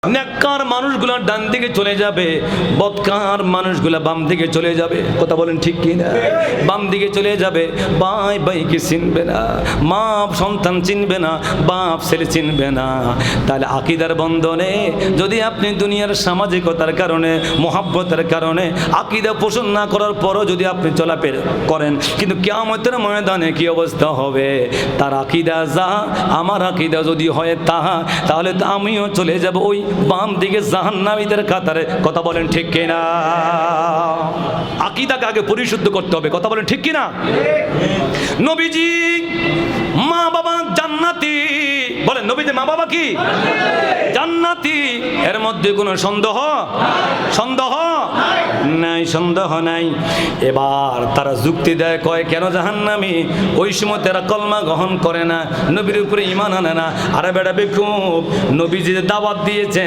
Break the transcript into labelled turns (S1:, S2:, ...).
S1: নেককার মানুষগুলো ডান দিকে চলে যাবে, বদকার মানুষগুলো বাম দিকে চলে যাবে। কথা বলেন ঠিক কি না? বাম দিকে চলে যাবে, ভাই ভাইকে চিনবে না, মা সন্তান চিনবে না, বাপ ছেলে চিনবে না। তাহলে আকীদার বন্ধনে যদি আপনি দুনিয়ার সামাজিকতার কারণে, মোহাব্বতের কারণে আকীদা পোষণ না করার পরও যদি আপনি চলাফেরা করেন, কিন্তু কিয়ামতের ময়দানে কি অবস্থা হবে? তার আকীদা যা, আমার আকীদা যদি হয় তাহা, তাহলে তো আমিও চলে যাব ওই বাম দিকে জাহান্নামীদের কাতারে। কথা বলেন ঠিক কিনা? আকীদাকে আগে পরিশুদ্ধ করতে হবে। কথা বলেন ঠিক কিনা? নবীজি মা বাবা জান্নাতি, বলেন নবীজি মা বাবা কি জান্নাতি? এর মধ্যে কোনো সন্দেহ নাই, সন্দেহ নাই। এবার তারা যুক্তি দেয়, কয় কেন জাহান্নামী? ওই সময় তারা কলমা গ্রহণ করে না, নবীর উপরে ঈমান আনে না। আরে বেটা বেকুব, নবীজি যে দাওয়াত দিয়েছেন